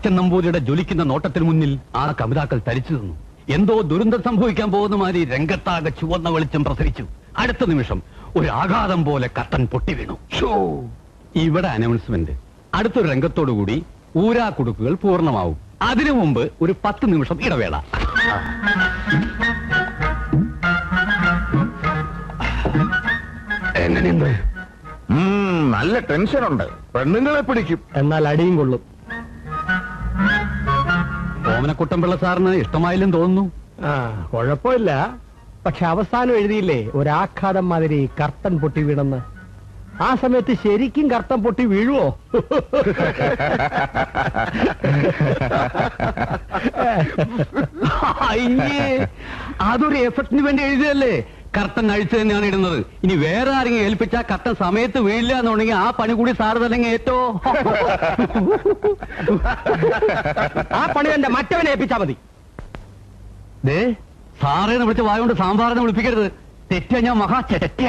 അച്ഛൻ നമ്പൂതിരിയുടെ ജ്വലിക്കുന്ന നോട്ടത്തിന് മുന്നിൽ ആ കവിതാക്കൾ തരിച്ചു നിന്നു. എന്തോ ദുരന്തം സംഭവിക്കാൻ പോകുന്ന മാതിരി രംഗത്താകെ ചുവന്ന വെളിച്ചം പ്രസരിച്ചു. അടുത്ത നിമിഷം ഒരു ആഘാതം പോലെ കർട്ടൻ പൊട്ടി വീണു. ഇവിടെ അനൗൺസ്മെന്റ്. അടുത്തൊരു രംഗത്തോടുകൂടി ഊരാക്കുടുക്കുകൾ പൂർണ്ണമാവും. അതിനു മുമ്പ് ഒരു 10 നിമിഷം ഇടവേള. എങ്ങനെയുണ്ട്? നല്ല ടെൻഷനുണ്ട്. പെണ്ണുങ്ങളെ പിടിക്കും, എന്നാൽ അടിയും കൊള്ളും. ഓമനക്കുട്ടൻപിള്ള സാറിന് ഇഷ്ടമായില്ലെന്ന് തോന്നുന്നു. കുഴപ്പമില്ല. പക്ഷെ അവസാനം എഴുതിയില്ലേ ഒരാഘാതം മാതിരി കർട്ടൻ പൊട്ടി വീണെന്ന്. ആ സമയത്ത് ശരിക്കും കർട്ടൻ പൊട്ടി വീഴുവോ? അതൊരു എഫക്റ്റിന് വേണ്ടി എഴുതിയല്ലേ. കർട്ടൻ അഴിച്ചു തന്നെയാണ് ഇടുന്നത്. ഇനി വേറെ ആരെങ്കിലും ഏൽപ്പിച്ചാൽ കർട്ടൻ സമയത്ത് വീഴില്ല എന്നുണ്ടെങ്കിൽ ആ പണി കൂടി സാറ് തന്നെ ഏറ്റോ. ആ പണി എന്റെ മറ്റവനെ ഏൽപ്പിച്ചാ മതി. സാറേന്ന് വിളിച്ച് വായുകൊണ്ട് സാമ്പാറിനെ വിളിപ്പിക്കരുത്. തെറ്റാ, ഞാൻ മഹാ ചെറ്റ.